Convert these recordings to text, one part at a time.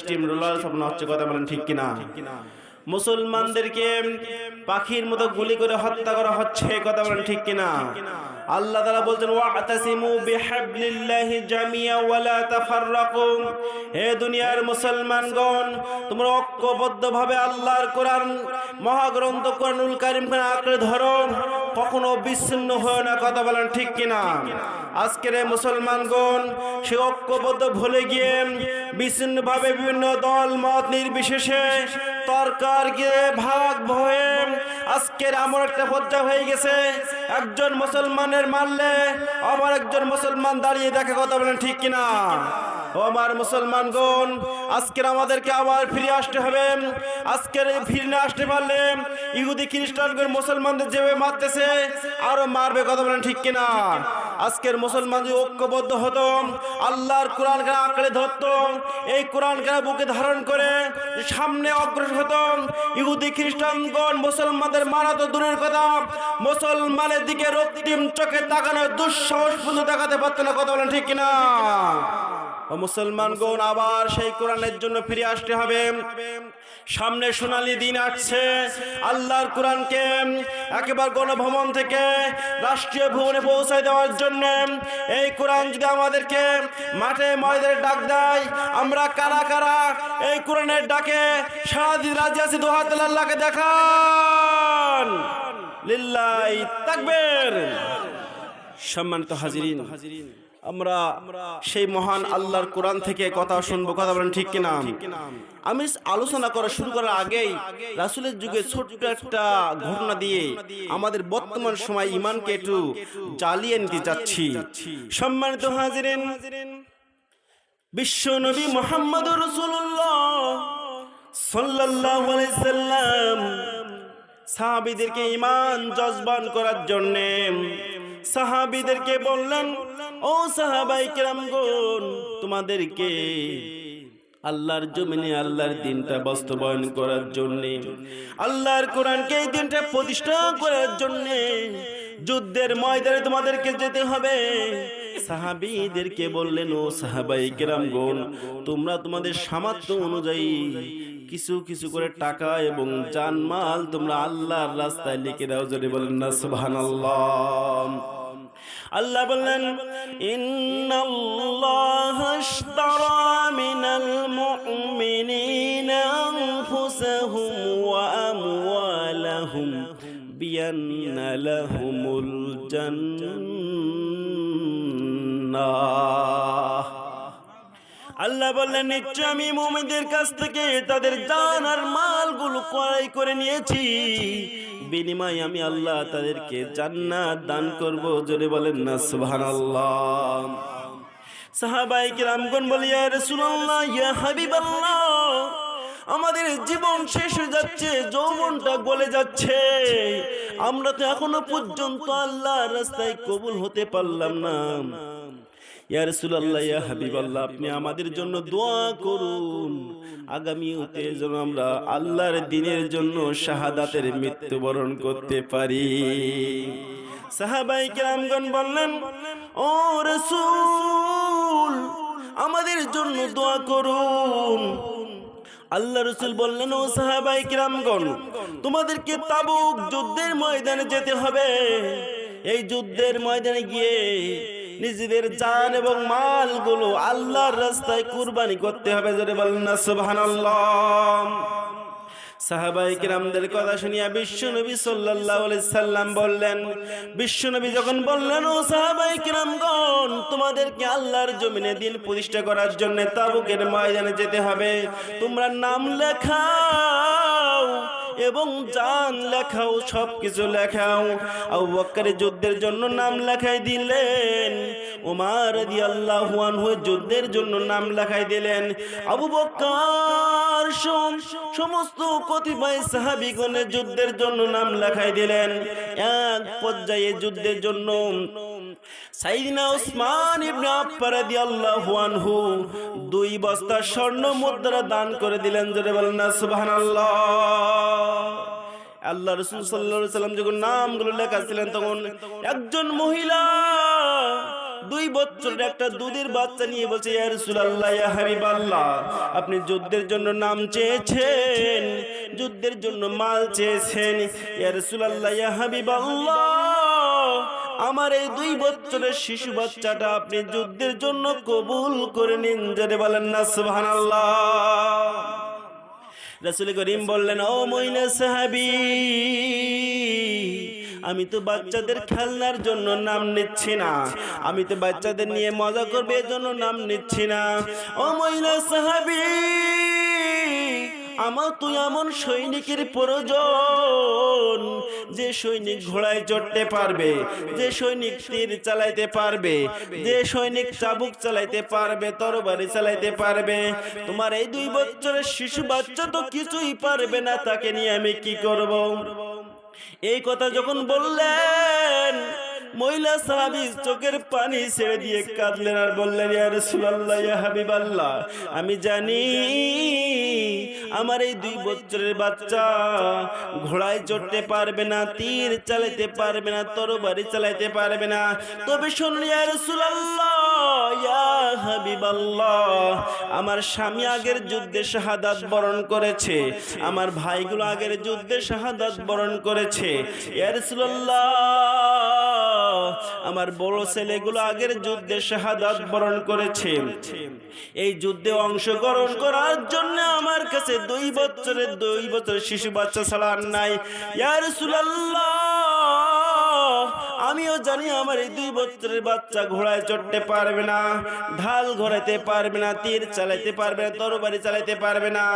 Steam roller সব হচ্ছে, কথা বলেন ঠিক কিনা? মুসলমানদেরকে পাখির মতো গুলি করে হত্যা করা হচ্ছে, কথা বলেন ঠিক কিনা? আল্লাহ তাআলা বলছেন ওয়াতাসিমু বিহাবলিল্লাহি জামিয়া ওয়ালা তাফাররাকু, হে দুনিয়ার মুসলমানগণ তোমরা ঐক্যবদ্ধভাবে আল্লাহর কোরআন মহাগ্রন্থ কোরআনুল কারীমকে আঁকড়ে ধরো, কখনো বিচ্ছিন্ন হয় না, কথা বলেন ঠিক কিনা? আজকের এই মুসলমানগণ সে ঐক্যবদ্ধ ভুলে গিয়ে বিচ্ছিন্নভাবে বিভিন্ন দল মত নির্বিশেষে তরকারকে ভাগ হয়ে আজকের এমন একটা পর্যায়ে হয়ে গেছে, একজন মুসলমানের মারলে আবার একজন মুসলমান দাঁড়িয়ে দেখে, কথা বলেন ঠিক কিনা? ও আমার মুসলমানগণ, আজকের আমাদেরকে আবার ফিরে আসতে হবে। আজকের ফিরে না আসতে পারলে ইহুদি খ্রিস্টানগণ মুসলমানদের যেভাবে মারতেছে আরো মারবে, কথা বলেন ঠিক কিনা? আজকের মুসলমান যদি ঐক্যবদ্ধ হতো, আল্লাহর কোরআনকে আঁকড়ে ধরতো, এই কোরআনকে বুকে ধারণ করে সামনে অগ্রসর হতো, ইহুদি খ্রিস্টানগণ মুসলমানদের মারা তো দূরের কথা, মুসলমানের দিকে রক্তিম চোখে তাকানোর দুঃসাহস পর্যন্ত দেখাতে পারতো না, কথা বলেন ঠিক কিনা? ও মুসলমানগণ, আবার সেই কোরআনের জন্য ফিরে আসতে হবে। সামনে সোনালী দিন আসছে, আল্লাহর কোরআনকে একেবারে গণভবন থেকে রাষ্ট্রীয় ভবনে পৌঁছায় দেওয়ার জন্য এই কোরআন যদি আমাদেরকে মাঠে ময়দানে ডাক দেয়, আমরা কারা কারা এই কোরআনের ডাকে সারা দিন রাজি আছি? দুহাত তুলে আল্লাহকে দেখান, লিল্লাহি তাকবীর। সম্মানিত হাজিরিন, আমরা সেই মহান আল্লাহর কোরআন থেকে কথা শুনবো, কথা বলেন ঠিক কিনা? আমি আলোচনা করা শুরু করার আগেই রাসূলের যুগে ছোট্ট একটা ঘটনা দিয়ে আমাদের বর্তমান সময় ঈমানকে একটু জ্বালিয়ে নিতে যাচ্ছি। সম্মানিত হাজিরিন, বিশ্ব নবী মুহাম্মদুর রাসূলুল্লাহ সাল্লাল্লাহু আলাইহি সাল্লাম সাহাবীদেরকে ঈমান জজবান করার জন্য সাহাবীদেরকে বললেন, ও সাহাবায়ে কেরামগণ, তোমাদেরকে আল্লাহর জমিনে আল্লাহর দ্বীনটা বাস্তবায়ন করার জন্য, আল্লাহর কোরআনকে এই দ্বীনটা প্রতিষ্ঠা করার জন্য যুদ্ধের ময়দানে তোমাদেরকে যেতে হবে। সাহাবীদেরকে বললেন, ও সাহাবায়ে কেরামগণ, তোমরা তোমাদের সামর্থ্য অনুযায়ী কিছু কিছু করে টাকা এবং জানমাল তোমরা আল্লাহর রাস্তায় লিখে দাও। যদি বলেন না সুবহানাল্লাহ। আল্লাহ বললেন, ইন্নাল্লাহা আশতারা মিনাল মুমিনিনা আনফুসাহুম ওয়া আমওয়ালাহুম বিআন্না লাহুমুল জান্নাহ। আল্লাহ বললেন, নিশ্চয় আমি মুমিনদের কাছ থেকে তাদের জান আর মালগুলো ক্রয় করে নিয়েছি, বিনিময়ে আমি আল্লাহ তাদেরকে জান্নাত দান করব। জোরে বলেন না সুবহানাল্লাহ। সাহাবায়ে কিরামগণ বলে, ইয়া রাসূলুল্লাহ, ইয়া হাবিবাল্লাহ, আমাদের জীবন শেষ হয়ে যাচ্ছে, যৌবনটা গলে যাচ্ছে, আমরা তো এখনো পর্যন্ত আল্লাহর রাস্তায় কবুল হতে পারলাম না। ইয়া রাসূলুল্লাহ, ইয়া হাবিবাল্লাহ, আপনি আমাদের জন্য দোয়া করুন, আগামীতে যেন আমরা আল্লাহর দ্বীনের জন্য শাহাদাতের মৃত্যুবরণ করতে পারি। সাহাবায়ে কিরামগণ বললেন, ও রাসূল, আমাদের জন্য দোয়া করুন। আল্লাহ রাসূল বললেন, ও সাহাবায়ে কিরামগণ, তোমাদেরকে তাবুক যুদ্ধের ময়দানে যেতে হবে। এই যুদ্ধের ময়দানে গিয়ে নিজেদের জান এবং মালগুলো আল্লাহর রাস্তায় কুরবানি করতে হবে। জোরে বলেন না সুবহানাল্লাহ। সাহাবায়ে কিরামদের কথা শুনিয়া বিশ্বনবী সাল্লাল্লাহু আলাইহি সাল্লাম বললেন, বিশ্বনবী যখন বললেন, ও সাহাবায়ে কিরামগণ, তোমাদেরকে আল্লাহর জমিনে দ্বীন প্রতিষ্ঠা করার জন্য তাবুকের ময়দানে যেতে হবে, তোমরা নাম লেখাও এবং জান লেখাও, সবকিছু লেখাও। আবু বকরের যুদ্ধের জন্য নাম লেখাই দিলেন, ওমর রাদিয়াল্লাহু আনহু যুদ্ধের জন্য নাম লেখাই দিলেন, আবু বকর সমস্ত কতিপয় সাহাবীগণের যুদ্ধের জন্য নাম লেখাই দিলেন। এক পর্যায়ে যুদ্ধের জন্য সাইয়্যিদনা উসমান ইবনে আফফান রাদিয়াল্লাহু আনহু 2 বস্তা স্বর্ণ মুদ্রা দান করে দিলেন। জোরে বলেন না সুবহানাল্লাহ। আল্লাহ রাসূল সাল্লাল্লাহু আলাইহি সাল্লাম যখন নামগুলো লেখাছিলেন, তখন একজন মহিলা 2 বছরের একটা দুধের বাচ্চা নিয়ে বলছে, ইয়া রাসূলুল্লাহ, ইয়া হাবিবাল্লাহ, আপনি যুদ্ধের জন্য নাম চেয়েছেন, যুদ্ধের জন্য মাল চেয়েছেন, ইয়া রাসূলুল্লাহ, ইয়া হাবিবাল্লাহ, আমার এই 2 বছরের শিশু বাচ্চাটা আপনি যুদ্ধের জন্য কবুল করে নিন। জোরে বলেন না সুবহানাল্লাহ। রাসূল করিম বললেন, ও মহিলা সাহাবী, আমি তো বাচ্চাদের খেলনার জন্য নাম নিচ্ছি না, আমি তো বাচ্চাদের নিয়ে মজা করবে এজন্য নাম নিচ্ছি না। ও মহিলা সাহাবী, আমার তুই এমন সৈনিকের প্রয়োজন, যে সৈনিক ঘোড়ায় চড়তে পারবে, যে সৈনিক তীর চালাইতে পারবে, যে সৈনিক চাবুক চালাইতে পারবে, তরবারি চালাইতে পারবে। তোমার এই 2 বছরের শিশু বাচ্চা তো কিছুই পারবে না, তাকে নিয়ে আমি কি করব? এই কথা যখন বললেন, মহিলা সাহাবী চোখের পানি ছেড়ে দিয়ে কাঁদলেন আর বললেন, ইয়া রাসূলুল্লাহ, ইয়া হাবিবাল্লাহ, আমি জানি আমার এই 2 বছরের বাচ্চা ঘোড়ায় চড়তে পারবে না, তীর চালাতে পারবে না, তরবারি চালাতে পারবে না। তবে শুনুন ইয়া রাসূলুল্লাহ, ইয়া হাবিবাল্লাহ, আমার স্বামী আগের যুদ্ধে শাহাদাত বরণ করেছে, আমার ভাইগুলো আগের যুদ্ধে শাহাদাত বরণ করেছে। ইয়া রাসূলুল্লাহ, আমার বড় ছেলেগুলো আগের যুদ্ধে শাহাদাত বরণ করেছে। এই যুদ্ধে অংশগ্রহণ করার জন্য আমার কাছে 2 বছরের শিশু বাচ্চা ছাড়া আর নাই। ইয়া রাসূলুল্লাহ, আমিও জানি আমার এই 2 বছরের বাচ্চা ঘোড়ায় চড়তে পারবে না, ঢাল ঘোরাতে পারবে না, তীর চালাতে পারবে না, তরবারি চালাতে পারবে না,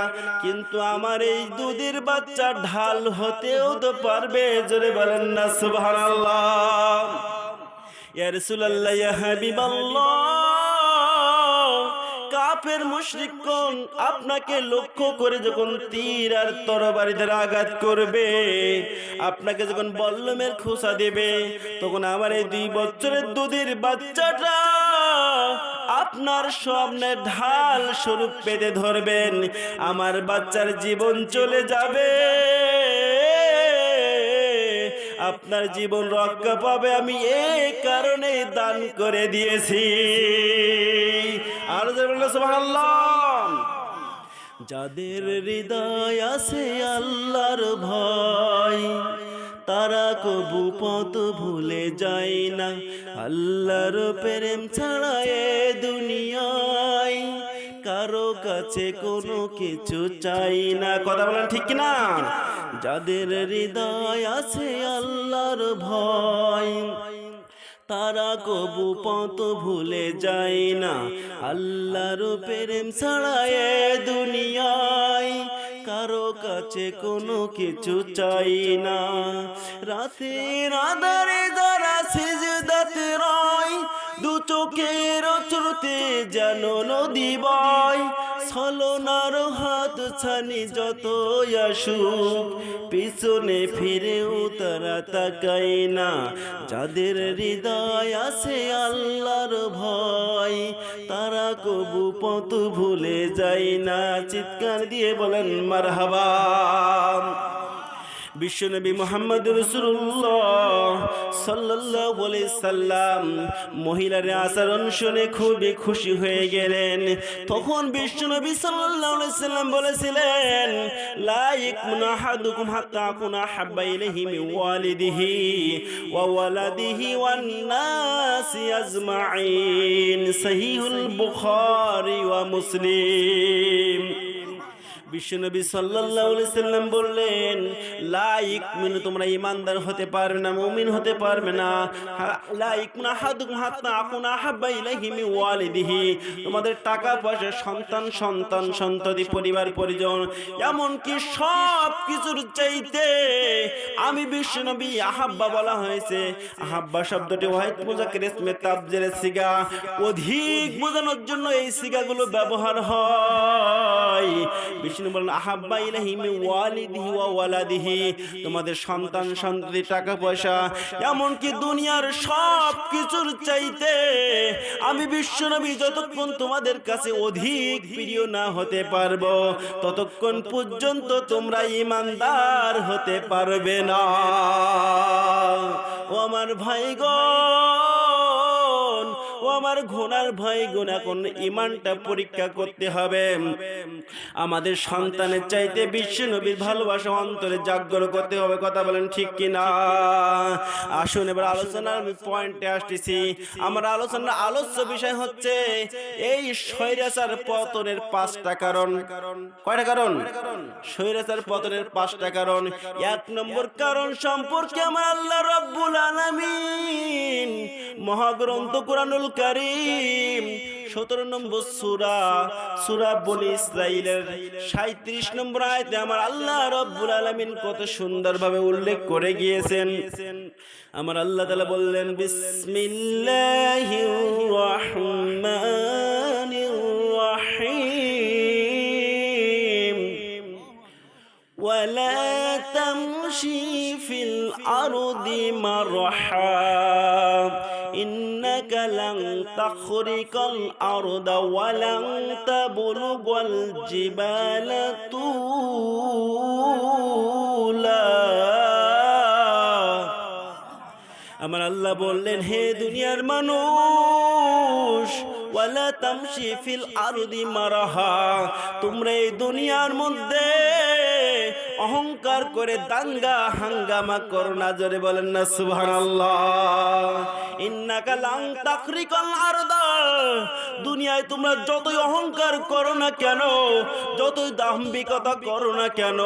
কিন্তু আমার এই দুধের বাচ্চা ঢাল হতেও তো পারবে। জোরে বলেন না সুবহানাল্লাহ। ইয়া রাসূলুল্লাহ, ইয়া হাবিবাল্লাহ, কাফের মুশরিকগণ আপনাকে লক্ষ্য করে যখন তীর আর তরবারি দ্বারা আঘাত করবে, আপনাকে যখন বল্লমের খোঁচা দেবে, তখন আমার এই 2 বছরের দুধের বাচ্চাটা আপনার সামনে ঢাল স্বরূপ পেতে ধরবেন, আমার বাচ্চার জীবন চলে যাবে, আপনার জীবন রক্ষা পাবে, আমি এই কারণে দান করে দিয়েছি। আর সুবহানাল্লাহ। যাদের হৃদয় আছে আল্লাহর ভয়, তারা কবু পথ ভুলে যায় না, আল্লাহর প্রেম ছাড়া এ দুনিয়ায় কারো কাছে কোনো কিছু চাই না। কথা বলেন ঠিক কিনা? যাদের হৃদয় আছে আল্লাহর ভয়, তারা কবু পথ ভুলে যায় না, আল্লাহর প্রেম ছাড়া এ দুনিয়ায় কারো কাছে কোনো কিছু চাই না। রাতের আঁধারে যারা সিজদাতে রয়, 2 চোখের অশ্রুতে যেন নদী বয়, ছলনার হাত ছানি যত আসুক, পিছনে ফিরেও তারা তাকায় না। যাদের হৃদয় আছে আল্লাহর ভয়, তারা কবু পথ ভুলে যায় না। চিৎকার দিয়ে বলেন মারহাবা। বিশ্বনবী মুহাম্মদ রাসূলুল্লাহ সাল্লাল্লাহু আলাইহি সাল্লাম মহিলার আচরণ শুনে খুবই খুশি হয়ে গেলেন। তখন বিশ্বনবী সাল্লাল্লাহু আলাইহি সাল্লাম বলেছিলেন, লা ইয়াকুনু আহাদুকুম হাত্তা আকুনা হাব্বা ইলাইহি মিন ওয়ালিদিহি ওয়া ওয়ালাদিহি ওয়ান নাসি আজমাইন। সহিহুল বুখারী ওয়া মুসলিম। বিশ্বনবী সাল্লাল্লাহু আলাইহি সাল্লাম বললেন, লা ইকমিনু, তোমরা ঈমানদার হতে পারবে না, মুমিন হতে পারবে না, লা ইকমিনু আহাদুকুম হাত্তা আকুনা আহাব্বা ইলাইহি মিন ওয়ালিদিহি, তোমাদের টাকা পয়সা, সন্তান সন্ততি, পরিবার পরিজন, এমন কি সব কিছুর চাইতে আমি বিশ্বনবী আহাব্বা বলা হয়েছে। আহাব্বা শব্দটি ওয়াহিদ মুযাক্কার ইসমে তাবজিরের সিগা, অধিক বোঝানোর জন্য এই সিগাগুলো ব্যবহার হয়। বলেন আহাব্বা ইলাইহি মিন ওয়ালিদিহি ওয়া ওয়ালাদিহি, তোমাদের সন্তান সন্ততি, টাকা পয়সা, এমন কি দুনিয়ার সব কিছুর চাইতে আমি বিশ্বনবী যতক্ষণ তোমাদের কাছে অধিক প্রিয় না হতে পারবো, ততক্ষণ পর্যন্ত তোমরা ঈমানদার হতে পারবে না। ও আমার ভাইগণ, ও আমার গুনার ভয় গুনাহ কোন ঈমানটা পরীক্ষা করতে হবে। আমাদের সন্তানের চাইতে বিশ্ব নবীর ভালোবাসা অন্তরে জাগ্রত করতে হবে। কথা বলেন ঠিক কিনা? আসুন এবার আলোচনার পয়েন্টে আসতেছি। আমার আলোচনার আলোচ্য বিষয় হচ্ছে এই স্বৈরাচার পতনের 5টা কারণ। কয়টা কারণ? স্বৈরাচার পতনের 5টা কারণ। 1 নম্বর কারণ সম্পর্কে আমার আল্লাহ রাব্বুল আলামিন মহাগ্রন্থ কুরআনুল কারীম 17 নম্বর সূরা বনী ইসরাঈলের 37 নম্বর আয়াতে আমার আল্লাহ রাব্বুল আলামিন কত সুন্দরভাবে উল্লেখ করে গিয়েছেন। আমার আল্লাহ তাআলা বললেন, বিসমিল্লাহির রহমানির রহিম, ওয়ালা তামশি ফিল আরদি মারহা ইন্নাকা লান তাখরিকাল আরদা ওয়া লান তাবলুগাল জিবালা তুলা। আমার আল্লাহ বললেন, হে দুনিয়ার মানুষ, ওয়ালা তামশি ফিল আরদি মারহা, তোমরা এই দুনিয়ার মধ্যে অহংকার করে দাঙ্গা হাঙ্গামা করো না। জোরে বলেন না সুবহানাল্লাহ। ইন্নাকা লান তাখরিকাল আরদা, দুনিয়ায় তোমরা যতই অহংকার করো না কেন, যতই দাম্ভিকতা করো না কেন,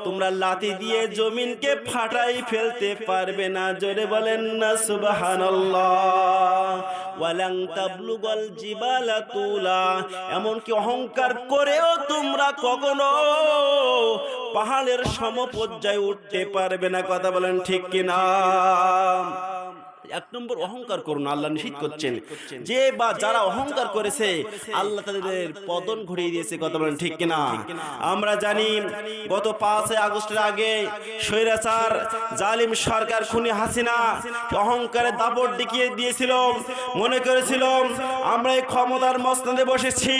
তোমরা লাথি দিয়ে জমিনকে ফাটাই ফেলতে পারবে না। জোরে বলেন না সুবহানাল্লাহ। ওয়ালান তাবলুগাল জিবালা তুলা, এমনকি অহংকার করেও তোমরা কখনো পাহাড়ের সমপর্যায়ে উঠতে পারবে না। কথা বলেন ঠিক কিনা? 1 নম্বর অহংকার করুন, আল্লাহ নিষেধ করছেন। যে বা যারা অহংকার করেছে আল্লাহ তাদের পতন ঘটিয়ে দিয়েছে। কথা বলেন ঠিক কিনা? আমরা জানি গত 5 আগস্টের আগে স্বৈরাচার জালিম সরকার খুনি হাসিনা অহংকারে দাপট দেখিয়ে দিয়েছিল। মনে করেছিল আমরা এই ক্ষমতার মসনদে বসেছি,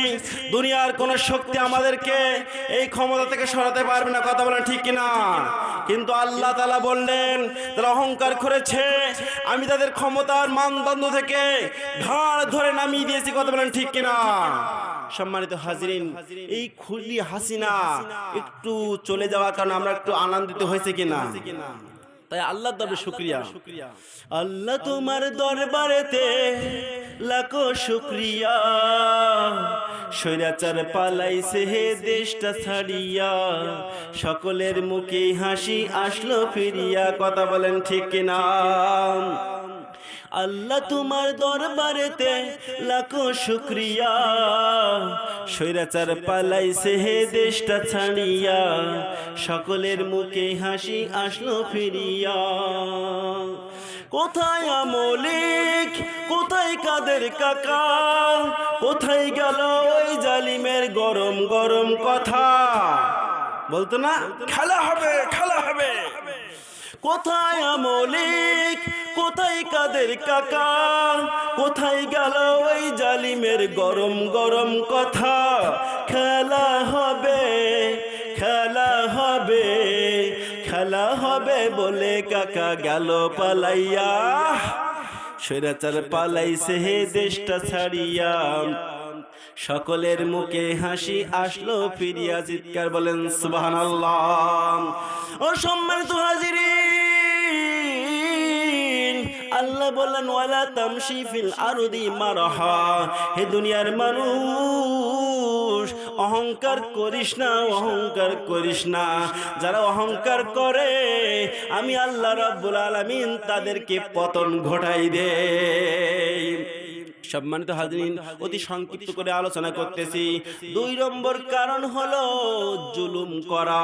দুনিয়ার কোন শক্তি আমাদেরকে এই ক্ষমতা থেকে সরাতে পারবে না। কথা বলেন ঠিক কিনা? কিন্তু আল্লাহ তাআলা বললেন, তারা অহংকার করেছে, আমি তাদের ক্ষমতার মানদণ্ড থেকে ঘাড় ধরে নামিয়ে দিয়েছি। কথা বলেন ঠিক কিনা? সম্মানিত হাজিরিন, এই খুনি হাসিনা একটু চলে যাওয়ার কারণে আমরা একটু আনন্দিত হয়েছে কিনা? তাই আল্লাহর দরবারে শুকরিয়া। আল্লাহ তোমার দরবারেতে লাখো শুকরিয়া, স্বৈরাচার পালাইছে হে দেশটা ছাড়িয়া, সকলের মুখে হাসি আসলো ফিরিয়া। কথা বলেন ঠিক কিনা? আল্লাহ তোমার দরবারেতে লাখো শুকরিয়া, স্বৈরাচার পালাইছে হে দেশটা ছাড়িয়া, সকলের মুখে হাসি আসলো ফিরিয়া। কোথায় আমলিক, কোথায় কাদের কাকা, কোথায় গেল ওই জালিমের গরম গরম কথা? বলতো না খেলা হবে, খেলা হবে। কোথায় আমলিক, কোথায় কাদের কাকা, কোথায় গেল ওই জালিমের গরম গরম কথা? খেলা হবে, খেলা হবে, খেলা হবে বলে কাকা গেল পালাইয়া, স্বৈরাচার পালাইছে হে দেশটা ছাড়িয়া, সকলের মুখে হাসি আসলো ফিরিয়া। চিৎকার বলেন সুবহানাল্লাহ। ও সম্মানিত হাজিরিন, আল্লাহ বললেন, ওয়ালা তামশি ফিল আরদি মারহা, হে দুনিয়ার মানুষ অহংকার করিস না, অহংকার করিস না। যারা অহংকার করে আমি আল্লাহ রাব্বুল আলামিন তাদেরকে পতন ঘটাই দেই। সম্মানিত হাজিরিন, অতি সংক্ষিপ্ত করে আলোচনা করতেছি। 2 নম্বর কারণ হলো জুলুম করা।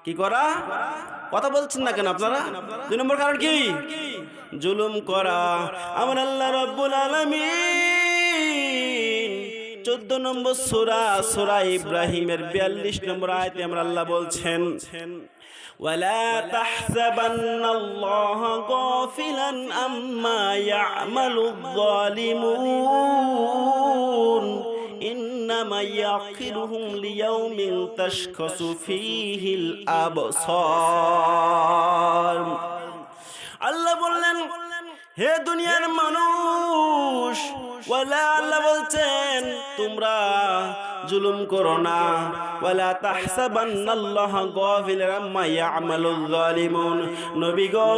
কি করা? কথা বলছেন না কেন আপনারা? 2 নম্বর কারণ কি? জুলুম করা। আমার আল্লাহ রাব্বুল আলামিন 14 নম্বর সূরা ইব্রাহিমের 42 নম্বর আয়াতে আমার আল্লাহ বলছেন, ولا تحسبن الله غافلا عما يعمل الظالمون إنما يأخرهم ليوم تشخص فيه الأبصار। আল্লাহ বললেন, হে দুনিয়ার মানুষ, ওয়ালা আল্লাহ বলছেন তোমরা জুলুম করো না ওয়ালা তাহসাবান্নাল্লাহা গাফিলান আম্মা ইয়ামালুল যালিমুন নবী গো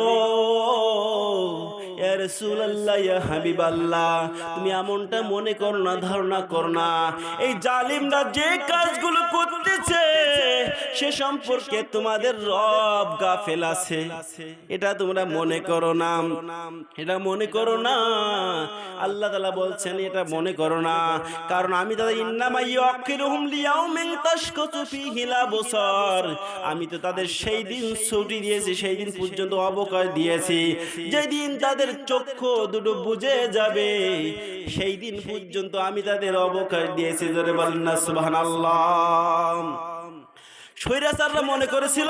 ইয়া রাসূলুল্লাহ ইয়া হাবিবাল্লাহ তুমি এমনটা মনে করো না ধারণা করো না এই জালিমরা যে কাজগুলো করতেছে সে সম্পর্কে তোমাদের রব গাফেল আছে এটা তোমরা মনে করো না এটা মনে করো না আল্লাহ তাআলা বলছেন এটা মনে করো না কারণ আমি তাদের ইন্নামা ইয়াকিরুহুম লিয়াউমিন তাশকাতু ফীহিল আবসার আমি তো তাদের সেই দিন ছুটি দিয়েছি সেই দিন পর্যন্ত অবকাশ দিয়েছি যেদিন তাদের চক্ষু দুটো বুজে যাবে সেই দিন পর্যন্ত আমি তাদের অবকাশ দিয়েছি জোরে বলেন না সুবহানাল্লাহ শৈরাচাররা মনে করেছিল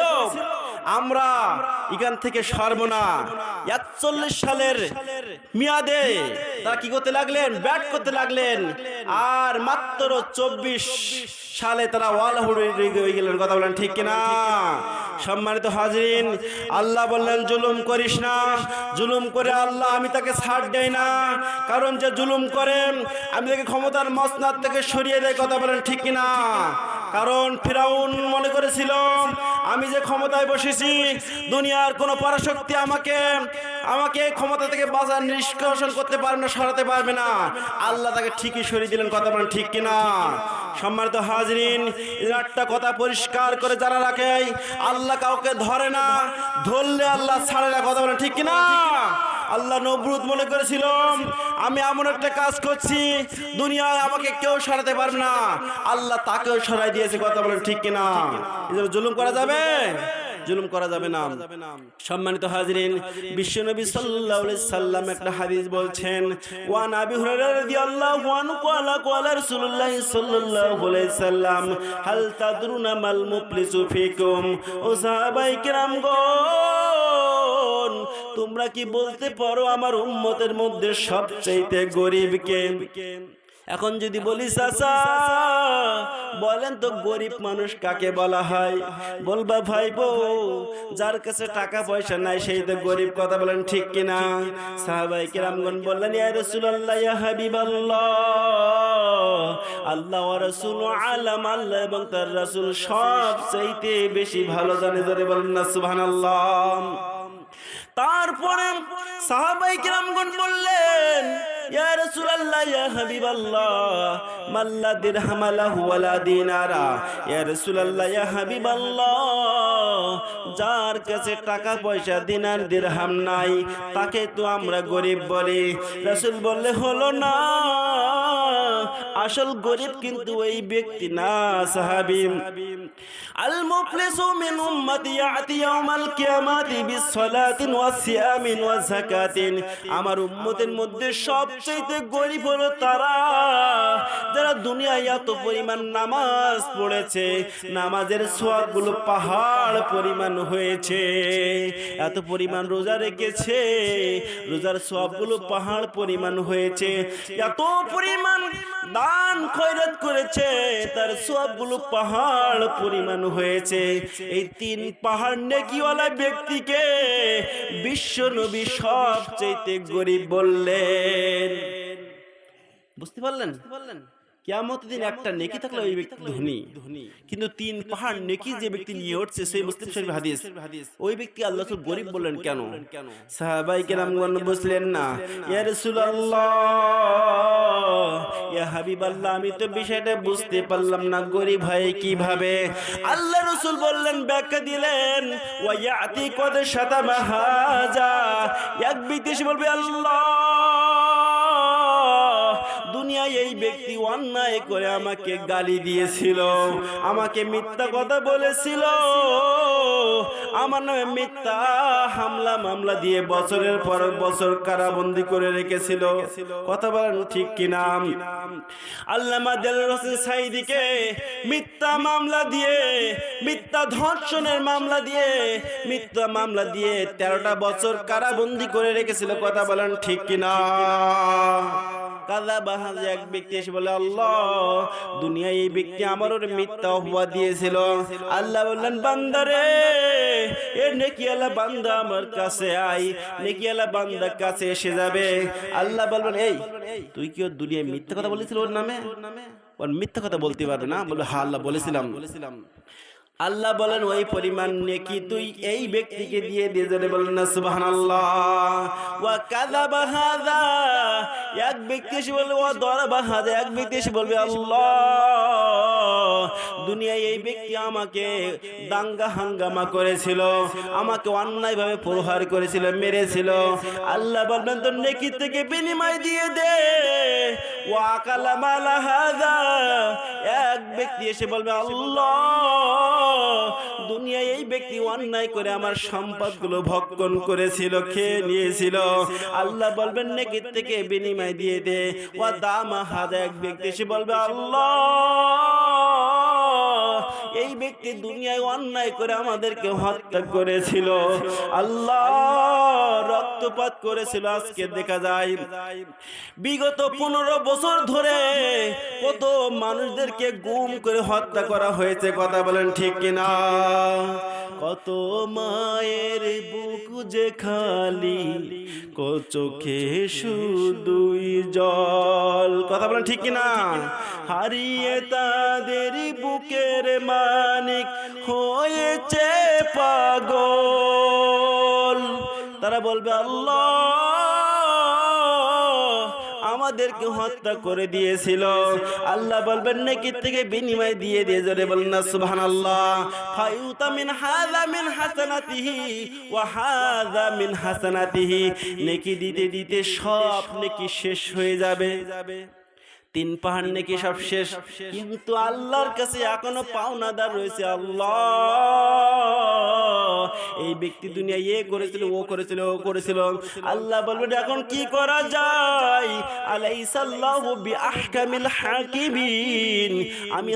আমরা এখান থেকে সরবো না 41 সালের মেয়াদে তারা কি করতে লাগলেন ব্যাট করতে লাগলেন আর মাত্র 24 সালে তারা ওয়াল হয়ে গেলেন কথা বলেন ঠিক কিনা সম্মানিত হাজিরিন আল্লাহ বললেন জুলুম করিস না জুলুম করে আল্লাহ আমি তাকে ছাড় দেই না কারণ যে জুলুম করে আমি তাকে ক্ষমতার মসনদ থেকে সরিয়ে দেই কথা বলেন ঠিক কিনা কারণ ফিরাউন মনে করেছিল আমি যে ক্ষমতায় বসেছি দুনিয়ার কোনো পরাশক্তি আমাকে ক্ষমতা থেকে বাজার নিষ্কাশন করতে পারবে না সরাতে পারবে না আল্লাহ তাকে ঠিকই সরিয়ে দিলেন কথা বলেন ঠিক কিনা সম্মানিত হাজিরিন একটা কথা পরিষ্কার করে জানা রাখে আল্লাহ কাউকে ধরে না ধরলে আল্লাহ ছাড়ে না কথা বলেন ঠিক কিনা আল্লাহ নমরুদ মনে করেছিল আমি এমন একটা কাজ করছি দুনিয়ায় আমাকে কেউ সরাতে পারবে না আল্লাহ তাকেও সরাই দিয়েছে কথা বলেন ঠিক কিনা এজন্য জুলুম করা যাবে জুলুম করা যাবে না সম্মানিত হাজিরিন বিশ্বনবী সাল্লাল্লাহু আলাইহি সাল্লাম একটা হাদিস বলছেন ওয়া আবি হুরায়রা রাদিয়াল্লাহু আনহু ক্বালা রাসূলুল্লাহ সাল্লাল্লাহু আলাইহি সাল্লাম হাল তাদরুনা মাল মুফলিসু ফিকুম ও সাহাবায়ে কেরামগণ তোমরা কি বলতে পারো আমার উম্মতের মধ্যে সবচেয়ে গরীব কে এখন যদি বলি চাচা বলেন তো গরিব মানুষ কাকে বলা হয় বলবা ভাইবো যার কাছে টাকা পয়সা নাই সেই তো গরিব কথা বলেন ঠিক কিনা সাহাবায়ে কেরামগণ বললেন ইয়া রাসূলুল্লাহ ইয়া হাবিবাল্লাহ আল্লাহ ওয়া রাসূল আলাম আল্লাহ এবং তার রাসূল সবচাইতে বেশি ভালো জানে জোরে বলেন না সুবহানাল্লাহ তারপরে সাহাবায়ে কেরামগণ বললেন ইয়া রাসূলুল্লাহ ইয়া হাবিবাল্লাহ মাল্লা দিরহাম লাহু ওয়ালা দিনারা ইয়া রাসূলুল্লাহ ইয়া হাবিবাল্লাহ যার কাছে টাকা পয়সা দিনার দিরহাম নাই তাকে তো আমরা গরিব বলি রাসূল বললে হলো না আসল গরিব কিন্তু ওই ব্যক্তি না সাহাবী আল মুফলিসু মিন উম্মতি ইয়াতি ইয়াউমাল কিয়ামাতি বিসসালাতিন ওয়াস সিয়ামিন ওয়াস যাকাতিন আমার উম্মতের মধ্যে সবচেয়ে গরিব হলো তারা যারা দুনিয়ায় এত পরিমাণ নামাজ পড়েছে নামাজের সওয়াবগুলো পাহাড় পরিমাণ হয়েছে এত পরিমাণ রোজা রেখেছে রোজার সওয়াবগুলো পাহাড় পরিমাণ হয়েছে এত পরিমাণ দান খয়রাত করেছে তার সওয়াবগুলো পাহাড় পরিমাণ হয়েছে এই তিন পাহাড় নেকিওয়ালা ব্যক্তিকে বিশ্ব নবী সবচেয়ে গরিব বললেন বুঝতে পারলেন কিয়ামতের দিন একটা নেকি থাকলে ওই ব্যক্তি ধনী কিন্তু তিন পাহাড় নেকি যে ব্যক্তি নিয়ে উঠছে সেই মুসলিম শরীফ হাদিস ওই ব্যক্তি আল্লাহ রাসূল গরিব বললেন কেন সাহাবায়ে কেরামগণ বুঝলেন না ইয়া রাসূলুল্লাহ ইয়া হাবিবাল্লাহ আমি তো বিষয়টা বুঝতে পারলাম না গরিব হয় কিভাবে আল্লাহ রাসূল বললেন ব্যাখ্যা দিলেন ওয়া ইয়াতি কদ শাতামা হাজা এক ব্যক্তি এসে বলবে আল্লাহ দুনিয়ায় এই ব্যক্তি অন্যায় করে আমাকে গালি দিয়েছিল আমাকে মিথ্যা কথা বলেছিল আমার নামে মিথ্যা মামলা দিয়ে বছরের পর বছর কারাবন্দী করে রেখেছিল কথা বলেন ঠিক কিনা আল্লামা দেলোয়ার হোসেন সাঈদীকে মিথ্যা মামলা দিয়ে মিথ্যা ধর্ষণের মামলা দিয়ে 13টা বছর কারাবন্দী করে রেখেছিল কথা বলেন ঠিক কিনা কাযাবা হাযা এক ব্যক্তি এসে বলে আল্লাহ দুনিয়ায় এই ব্যক্তি আমার উপর মিথ্যা অপবাদ দিয়েছিল। আল্লাহ বললেন বান্দারে এ নেকিওয়ালা বান্দা আমার কাছে আয়, নেকিওয়ালা বান্দা কাছে এসে যাবে। আল্লাহ বলবেন এই তুই কি ওর দুনিয়ায় মিথ্যা কথা বলেছিল ওর নামে? ওর মিথ্যা কথা বলতে পারবে না? বলবে হ্যাঁ আল্লাহ বলেছিলাম। আল্লাহ বলেন ওই পরিমাণ নেকি তুই এই ব্যক্তিকে দিয়ে দিয়ে জোরে বলেন না সুবহানাল্লাহ। ওয়া কাযাবা হাযা এক ব্যক্তি এসে বলবে ওয়া দারাবা হাযা এক ব্যক্তি এসে বলবে আল্লাহ দুনিয়ায় এই ব্যক্তি আমাকে দাঙ্গা হাঙ্গামা করেছিল, আমাকে অন্যায়ভাবে প্রহার করেছিল, মেরেছিল। আল্লাহ বলবেন তোর নেকি থেকে বিনিময় দিয়ে দে। ওয়া কালামা লা হাযা এক ব্যক্তি এসে বলবে আল্লাহ দুনিয়ায় এই ব্যক্তি অন্যায় করে আমার সম্পদগুলো ভক্ষণ করেছিল, খেয়ে নিয়েছিল। আল্লাহ বলবেন নেকি থেকে বিনিময় দিয়ে দে। ওয়া দামা হাযা এক ব্যক্তি এসে বলবে আল্লাহ এই ব্যক্তি দুনিয়ায় অন্যায় করে আমাদেরকে হত্যা করেছিল, আল্লাহ রক্তপাত করেছিল। আজকে দেখা যায় বিগত 15 বছর ধরে কত মানুষদেরকে গুম করে হত্যা করা হয়েছে, কথা বলেন ঠিক কিনা? কত মায়ের বুক যে খালি, চোখে শুধুই জল, কথা বলেন ঠিক কিনা? হারিয়ে তাদের বুকের মানিক হয়েছে পাগল। তারা বলবে আল্লাহ আমাদেরকে হত্যা করে দিয়েছিল। আল্লাহ বলবেন নেকি থেকে বিনিময় দিয়ে দিয়ে জোরে বলেন না সুবহানাল্লাহ। ফায়ুতা মিন হাযা মিন হাসানাতিহি ওয়া হাযা মিন হাসানাতিহি নেকি দিতে দিতে সব নেকি শেষ হয়ে যাবে। 3 পাহাড় নেকি সব শেষ, কিন্তু আল্লাহর কাছে এখনো পাওনাদার রয়েছে। আল্লাহ এই ব্যক্তি দুনিয়ায় এ করেছিল, ও করেছিল, ও করেছিল। আল্লাহ বলবেন এখন কি করা যায়? আলাইসাল্লাহু বিআহকামিল হাকিমিন আমি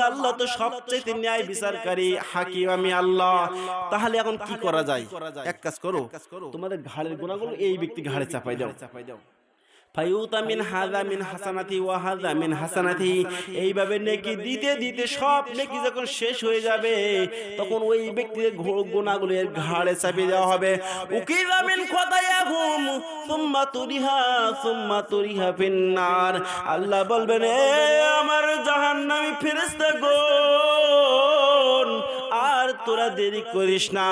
আল্লাহ তো সবচেয়ে ন্যায় বিচারকারী হাকিম আমি আল্লাহ। তাহলে এখন কি করা যায়? এক কাজ করো, তোমাদের ঘাড়ের গুনাহগুলো এই ব্যক্তি ঘাড়ে চাপাই দাও। ফায়ুতা মিন হাযা মিন হাসানাতি ওয়া হাযা মিন হাসানাতি এইভাবে নেকি দিতে দিতে সব নেকি যখন শেষ হয়ে যাবে তখন ওই ব্যক্তির গুনাহগুলো এর ঘাড়ে চাপিয়ে দেওয়া হবে। উকিলা মিন কদায়াহুম সুম্মা তুরিহা ফিন্নার আল্লাহ বলবেন এ আমার জাহান্নামী ফেরেশতাগণ আর তোরা দেরি করিস না,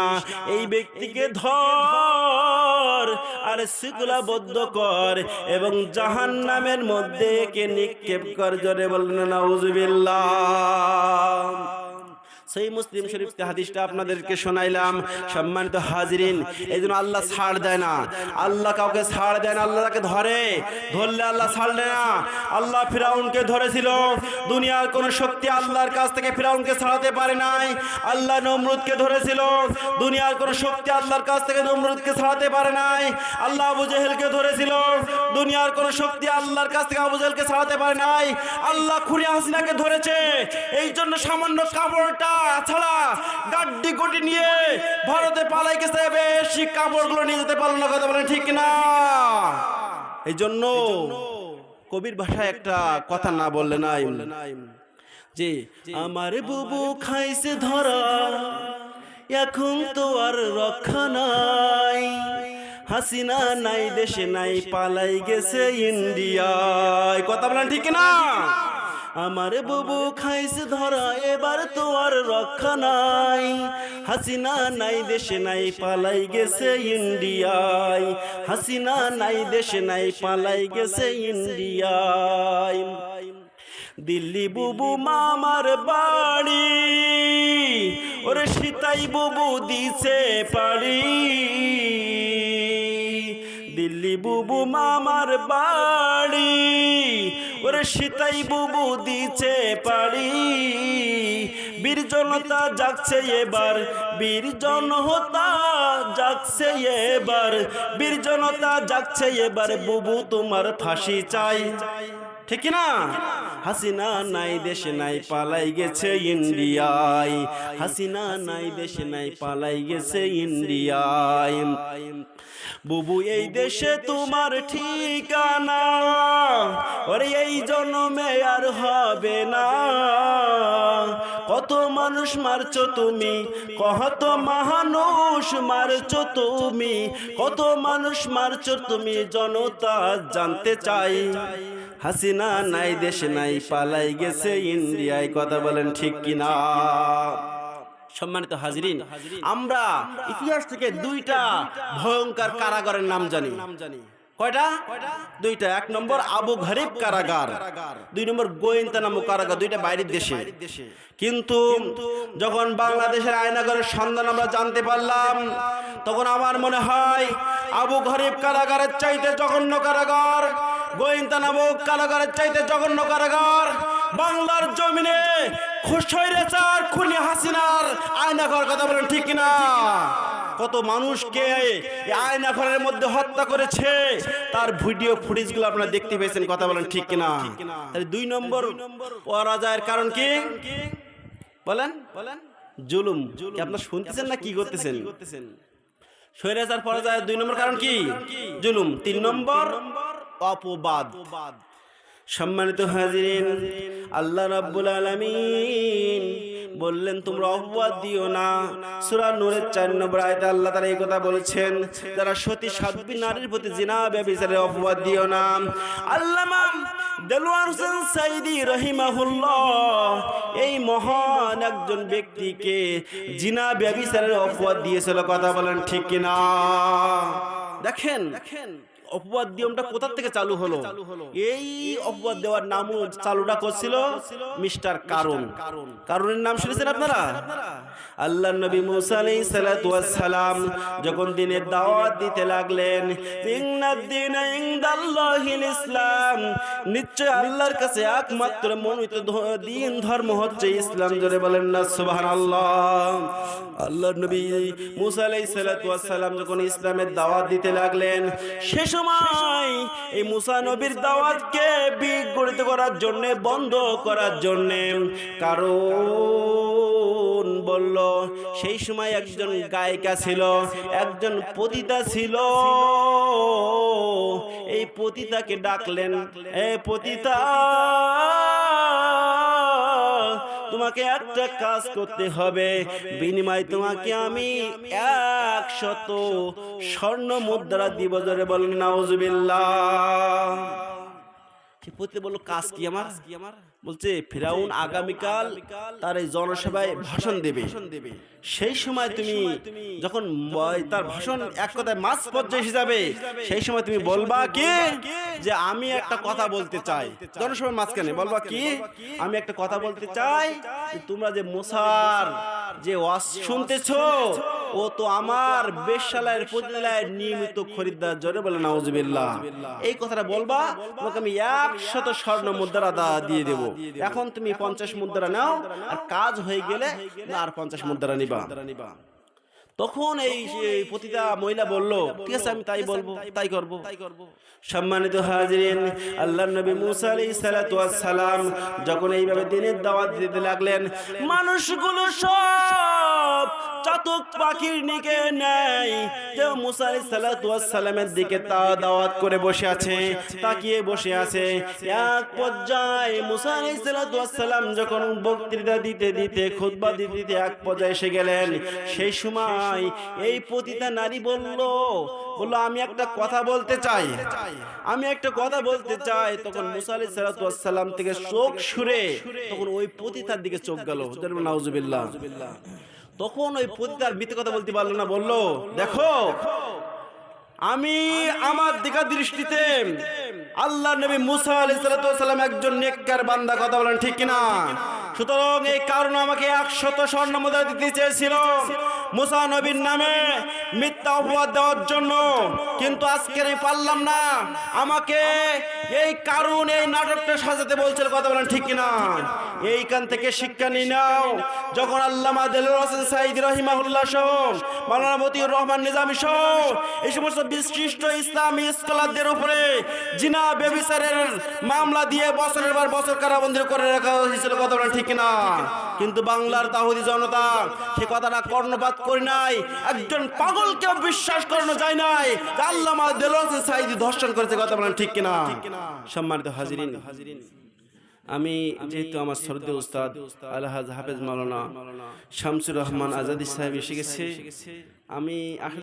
এই ব্যক্তিকে ধর আর শিকলাবদ্ধ কর এবং জাহান্নামের মধ্যে কে নিক্ষেপ কর। জোরে বললেন নাউযুবিল্লাহ। সেই মুসলিম শরীফ থেকে হাদিসটা আপনাদেরকে শোনাইলাম। সম্মানিত হাজিরিন, এইজন্য আল্লাহ ছাড় দেয় না, আল্লাহ কাউকে ছাড় দেয় না, আল্লাহ তাকে ধরলে আল্লাহ ছাড় দেয় না। আল্লাহ ফিরাউনকে ধরেছিল, দুনিয়ার কোন শক্তি আল্লাহর কাছ থেকে ফিরাউনকে ছাড়াতে পারে নাই। আল্লাহ নমরুদকে ধরেছিল, দুনিয়ার কোন শক্তি আল্লাহর কাছ থেকে নমরুদকে ছাড়াতে পারে নাই। আল্লাহ আবু জেহেলকে ধরেছিল, দুনিয়ার কোন শক্তি আল্লাহর কাছ থেকে আবু জেহেলকে ছাড়াতে পারে নাই। আল্লাহ খুরি হাসিনাকে ধরেছে, এই জন্য সামান্য কাপড়টা ছাড়া গাড্ডি গুটি নিয়ে ভারতে পালাই গেছে, বেশি কাপড়গুলো নিয়ে যেতে পারলো না, কথা বলেন ঠিক না? এই জন্য কবির ভাষায় একটা কথা না বললে নাই যে আমার বুবু খাইছে ধরা এখন তো আর রক্ষা নাই, হাসিনা নাই দেশে নাই পালাই গেছে ইন্ডিয়ায়, কথা বলেন ঠিক না? আমার বুবু খাইছে ধরা এবার তো আর রক্ষা নাই, হাসিনা নাই দেশে নাই পালাই গেছে ইন্ডিয়ায়, হাসিনা নাই দেশে নাই পালাই গেছে ইন্ডিয়ায়। দিল্লি বুবু মামার বাড়ি ওরে সীতাই বুবু দিছে পাড়ি, দিল্লি বুবু মামার বাড়ি ওরে সীতাই বুবু দিছে পাড়ি। বীর জনতা জাগছে এবার, বীর জনতা জাগছে এবার, বীর জনতা জাগছে এবার, বুবু তোমার ফাঁসি চাই, ঠিক না? হাসিনা নাই দেশে নাই পালাই গেছে ইন্ডিয়ায়, হাসিনা নাই দেশে নাই পালাই গেছে ইন্ডিয়ায়। বুবু এই দেশে তোমার ঠিকানা, ওরে এই জন্মে আর হবে না। কত মানুষ মারছো তুমি, কত মানুষ মারছো তুমি, কত মানুষ মারছো তুমি, জনতা জানতে চাই। হাসিনা নাই দেশে নাই পালাই গেছে ইন্ডিয়ায়, কথা বলেন ঠিক কিনা? সম্মানিত হাজিরিন, আমরা ইতিহাস থেকে দুইটা ভয়ঙ্কর কারাগারের নাম জানি। কয়টা? দুইটা। এক নম্বর আবু ঘরিব কারাগার, দুই নম্বর গোয়েন্তানামা কারাগার, দুইটা বাইরের দেশে। কিন্তু যখন বাংলাদেশের আয়নাগরের সন্ধান আমরা জানতে পারলাম, তখন আমার মনে হয় আবু ঘরিব কারাগারের চাইতে জঘন্য কারাগার, গোয়েন্তানামা কারাগারের চাইতে জঘন্য কারাগার বাংলার জমিনে স্বৈরাচার খুনি হাসিনার আয়নাঘর, কথা বলেন ঠিক কিনা? কত মানুষকে আয়নাঘরের মধ্যে হত্যা করেছে, তার ভিডিও ফুটেজগুলো আপনারা দেখতে পেয়েছেন, কথা বলেন ঠিক কিনা? তাহলে দুই নম্বর পরাজয়ের কারণ কি বলেন? জুলুম। আপনারা শুনতেছেন না কি করতেছেন? স্বৈরাচার পরাজয়ের দুই নম্বর কারণ কি? জুলুম। তিন নম্বর অপবাদ। সম্মানিত হাজিরিন, আল্লাহ রাব্বুল আলামিন বললেন তোমরা অপবাদ দিও না। সূরা নূরের 4 নম্বর আয়াতে আল্লাহ তাআলা এই কথা বলেছেন, যারা সতী সাধ্বী নারীর প্রতি জিনা ব্যভিচারের অপবাদ দিও না। আল্লামা দেলোয়ার হোসেন সাইদি রাহিমাহুল্লাহ এই মহান একজন ব্যক্তিকে জিনা ব্যভিচারের অপবাদ দিয়েছিল, কথা বলেন ঠিক কিনা? দেখেন অপবাদ নিয়মটা কোথা থেকে চালু হলো? এই অপবাদ দেওয়ার নামও চালুটা করছিল মিস্টার কারুন। কারুনের নাম শুনেছেন আপনারা? আল্লাহর নবী মুসা আলাইহিস সালাতু ওয়াস সালাম যখন দ্বীনের দাওয়াত দিতে লাগলেন, ইন্নাদ দীনা ইনদাল্লাহিল ইসলাম, নিশ্চয় আল্লাহর কাছে একমাত্র মনোনীত দ্বীন ধর্ম হচ্ছে ইসলাম। জোরে বলেন না সুবহানাল্লাহ। আল্লাহর নবী মুসা আলাইহিস সালাতু ওয়াস সালাম যখন ইসলামের দাওয়াত দিতে লাগলেন, সে সময় এই মুসা নবীর দাওয়াতকে বিগড়িত করার জন্য, বন্ধ করার জন্য কারণ বলল, সেই সময় একজন গায়িকা ছিল, একজন পতিতা ছিল। এই পতিতাকে ডাকলেন, এ পতিতা, তোমাকে একটা কাজ করতে হবে, বিনিময়ে তোমাকে আমি 100 স্বর্ণ মুদ্রা দিব। জোরে বলেন নাউজুবিল্লাহ। সে পতিতা বলল, কাজ কি আমার? বলছে ফিরাউন আগামীকাল তার এই জনসভায় ভাষণ দেবে, সেই সময় তুমি যখন তার ভাষণ এক কথায় মাঝ পর্যায়ে এসে যাবে, সেই সময় তুমি বলবা কি যে আমি একটা কথা বলতে চাই। জনসভার মাঝখানে বলবা কি, আমি একটা কথা বলতে চাই, তোমরা যে মুসার যে ওয়াজ শুনতেছো, ও তো আমার বেশ্যালয়ের পতিতালয়ের নিয়মিত খরিদ্দার। জোরে বলে নাউজুবিল্লাহ। এই কথাটা বলবা, তোমাকে আমি 100 স্বর্ণ মুদ্রা দিয়ে দেব। এখন তুমি 50 মুদ্রা নাও, আর কাজ হয়ে গেলে আর 50 মুদ্রা নিবা। তখন এই পতিতা মহিলা বলল, ঠিক আছে আমি তাই বলবো, তাই করব। সম্মানিত হাজিরিন, আল্লাহর নবী মুসা আলাইহিস সালাতু ওয়াস সালাম যখন এইভাবে দ্বীনের দাওয়াত দিতে লাগলেন, মানুষগুলো সব চাতক পাখির নিকে নেয় যে মুসা আলাইহিস সালাতু ওয়াস সালামের দিকে দাওয়াত করে বসে আছে, তাকিয়ে বসে আছে। এক পর্যায়ে মুসা আলাইহিস সালাতু ওয়াস সালাম যখন বক্তৃতা দিতে দিতে, খুতবা দিতে দিতে এক পর্যায়ে এসে গেলেন, সেই সময় এই পতিতা নারী বলল, আমি একটা কথা বলতে চাই, আমি একটা কথা বলতে চাই। তখন মুসা আলাইহিস সালাতু ওয়াস সালাম থেকে চোখ সরে তখন ওই পতিতার দিকে চোখ গেল। নাউজুবিল্লাহ। তখন ওই পতিতার মিথ্যে কথা বলতে পারলো না, বলল, দেখো আমি আমার দিকা দৃষ্টিতে আল্লাহর নবী মুসা আলাইহিস সালাতু ওয়াস সালাম একজন নেককার বান্দা, কথা বলেন ঠিক কিনা? সুতরাং এই কারণে আমাকে 100 স্বর্ণ মুদ্রা দিতে চেয়েছিল মুসা নবীর নামে মিথ্যা অপবাদ দেওয়ার জন্য, কিন্তু আজকে আমি পারলাম না। আমাকে এই কারণ এই নাটকটা সাজাতে বলছিল, কথা বলেন ঠিক কিনা? এইখান থেকে শিক্ষা নিয়ে নাও। যখন আল্লামা দেলোয়ার হোসেন সাঈদী রাহিমাহুল্লাহ সহ মাওলানা মতিউর রহমান নিজামী সহ এই সমস্ত বিশিষ্ট ইসলামী স্কলারদের উপরে জিনা ব্যভিচারের মামলা দিয়ে বছরের পর বছর কারাবন্দী করে রাখা হয়েছিল, কথা বলেন ঠিক কিনা? কিন্তু বাংলার তাওহীদি জনতা সে কথাটা কর্ণপাত করে নাই। একজন পাগলকেও বিশ্বাস করানো যায় নাই যে আল্লামা দেলোয়ার হোসেন সাঈদী ধর্ষণ করেছে, কথা বলেন ঠিক কিনা? সম্মানিত হাজিরিন, আমি যেহেতু আমার শ্রদ্ধেয় উস্তাদ আলহাজ হাফেজ মাওলানা শামসুর রহমান আজাদী সাহেব এসে গেছে, আমি